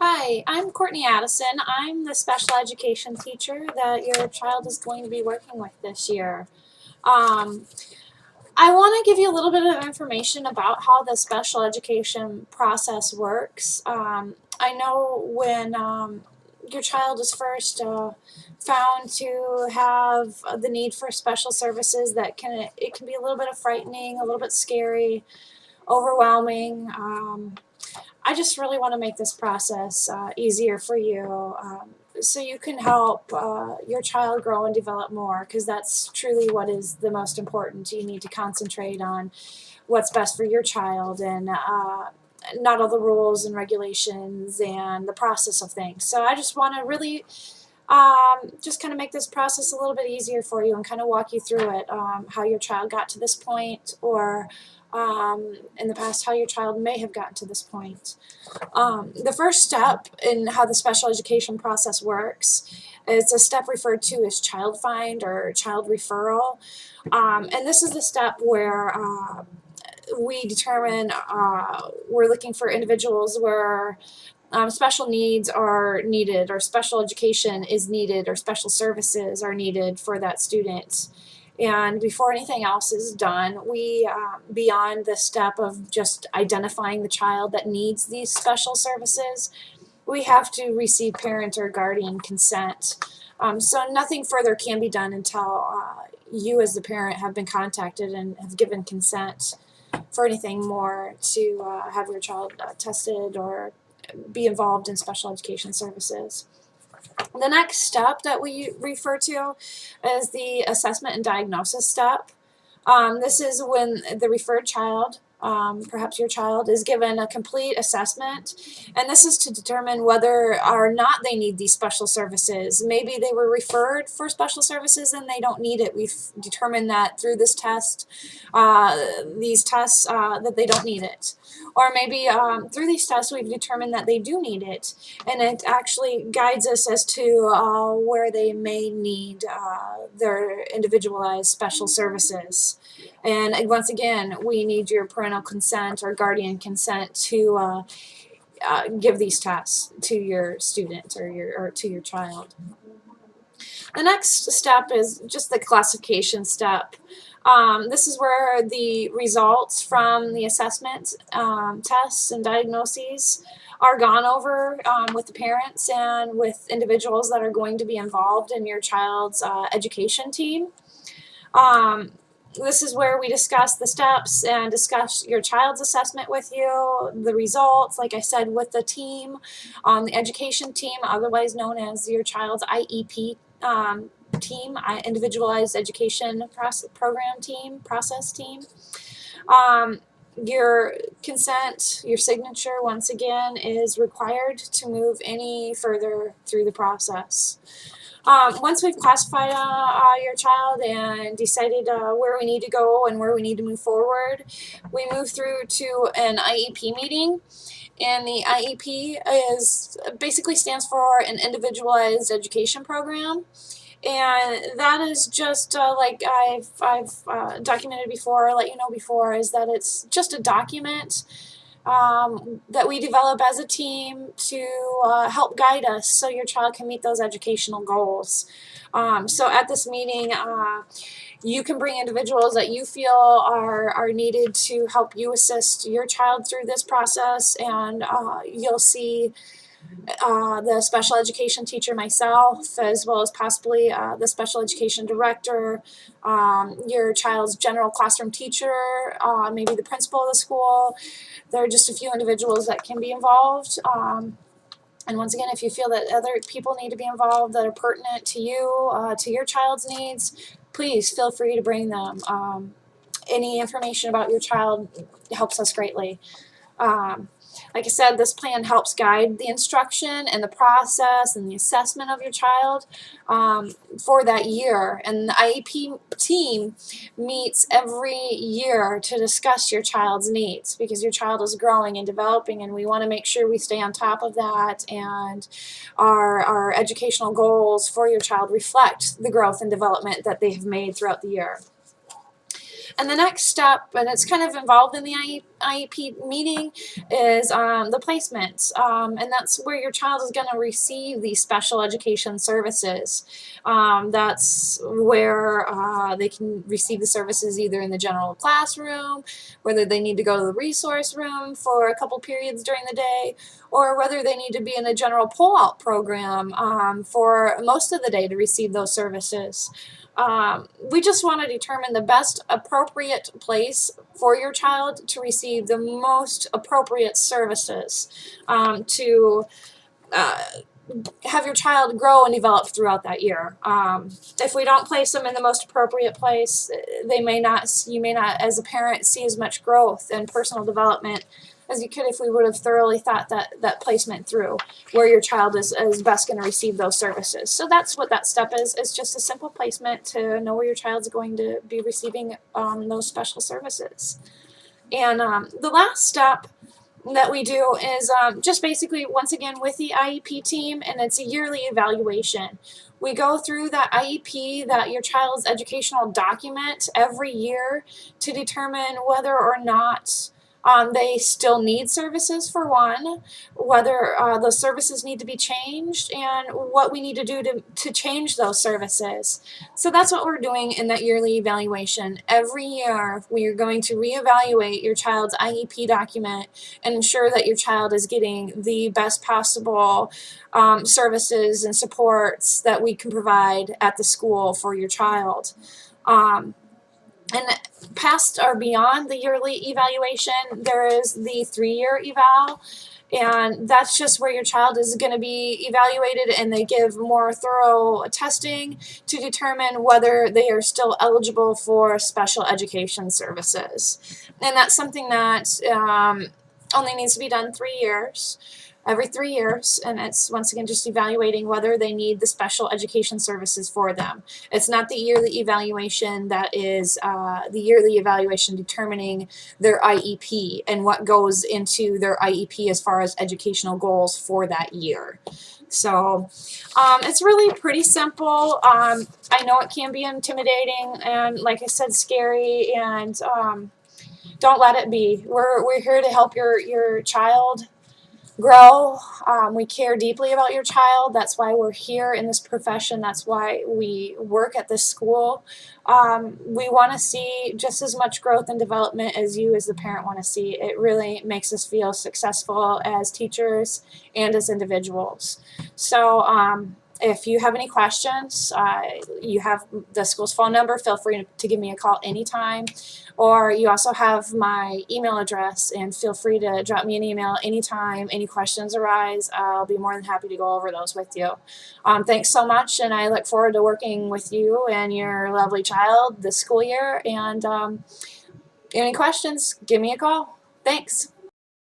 Hi, I'm Courtney Addison. I'm the special education teacher that your child is going to be working with this year. Um, I want to give you a little bit of information about how the special education process works. I know when your child is first found to have the need for special services, it can be a little bit of frightening, a little bit scary, overwhelming. I just really want to make this process easier for you, so you can help your child grow and develop more, because that's truly what is the most important. You need to concentrate on what's best for your child and not all the rules and regulations and the process of things. So I just want to really just kind of make this process a little bit easier for you and kind of walk you through it, how your child got to this point, or in the past how your child may have gotten to this point. The first step in how the special education process works is a step referred to as child find or child referral. And this is the step where we determine we're looking for individuals where special needs are needed, or special education is needed, or special services are needed for that student. And before anything else is done, we, beyond the step of just identifying the child that needs these special services, we have to receive parent or guardian consent. So nothing further can be done until you as the parent have been contacted and have given consent for anything more to have your child tested or be involved in special education services. The next step that we refer to is the assessment and diagnosis step. This is when the referred child, perhaps your child, is given a complete assessment, and this is to determine whether or not they need these special services. Maybe they were referred for special services and they don't need it. We've determined that through this test, that they don't need it. Or maybe through these tests we've determined that they do need it, and it actually guides us as to where they may need their individualized special services. And once again, we need your parental consent or guardian consent to give these tests to your student or to your child. The next step is just the classification step. This is where the results from the assessment tests and diagnoses are gone over with the parents and with individuals that are going to be involved in your child's education team. This is where we discuss the steps and discuss your child's assessment with you, the results, like I said, with the team, the education team, otherwise known as your child's IEP team, Individualized Education Program team, process team. Your consent, your signature, once again, is required to move any further through the process. Once we've classified your child and decided where we need to go and where we need to move forward, we move through to an IEP meeting. And the IEP basically stands for an Individualized Education Program. And that is just like I've documented before, let you know before, is that it's just a document that we develop as a team to help guide us so your child can meet those educational goals. So at this meeting, you can bring individuals that you feel are needed to help you assist your child through this process, and you'll see the special education teacher, myself, as well as possibly the special education director, your child's general classroom teacher, maybe the principal of the school. There are just a few individuals that can be involved. And once again, if you feel that other people need to be involved that are pertinent to you, to your child's needs, please feel free to bring them. Any information about your child helps us greatly. Like I said, this plan helps guide the instruction and the process and the assessment of your child for that year. And the IEP team meets every year to discuss your child's needs, because your child is growing and developing, and we want to make sure we stay on top of that, and our educational goals for your child reflect the growth and development that they have made throughout the year. And the next step, and it's kind of involved in the IEP meeting, is the placement. And that's where your child is going to receive these special education services. That's where they can receive the services either in the general classroom, whether they need to go to the resource room for a couple periods during the day, or whether they need to be in a general pull-out program for most of the day to receive those services. We just want to determine the best appropriate place for your child to receive the most appropriate services to have your child grow and develop throughout that year. If we don't place them in the most appropriate place, you may not, as a parent, see as much growth and personal development as you could if we would have thoroughly thought that placement through, where your child is best going to receive those services. So that's what that step is. It's just a simple placement to know where your child's going to be receiving those special services. And the last step that we do is just basically, once again, with the IEP team, and it's a yearly evaluation. We go through that IEP, that your child's educational document, every year to determine whether or not they still need services, for one, whether those services need to be changed, and what we need to do to change those services. So that's what we're doing in that yearly evaluation. Every year we are going to reevaluate your child's IEP document and ensure that your child is getting the best possible services and supports that we can provide at the school for your child. And past or beyond the yearly evaluation, there is the 3-year eval, and that's just where your child is going to be evaluated, and they give more thorough testing to determine whether they are still eligible for special education services. And that's something that only needs to be done every 3 years, and it's once again just evaluating whether they need the special education services for them. It's not the yearly evaluation that is the yearly evaluation determining their IEP and what goes into their IEP as far as educational goals for that year. So it's really pretty simple. I know it can be intimidating and, like I said, scary, and don't let it be. We're here to help your child grow. We care deeply about your child. That's why we're here in this profession. That's why we work at this school. We want to see just as much growth and development as you as the parent want to see. It really makes us feel successful as teachers and as individuals. So if you have any questions, you have the school's phone number. Feel free to give me a call anytime. Or you also have my email address, and feel free to drop me an email anytime any questions arise. I'll be more than happy to go over those with you. Thanks so much, and I look forward to working with you and your lovely child this school year. And any questions, give me a call. Thanks.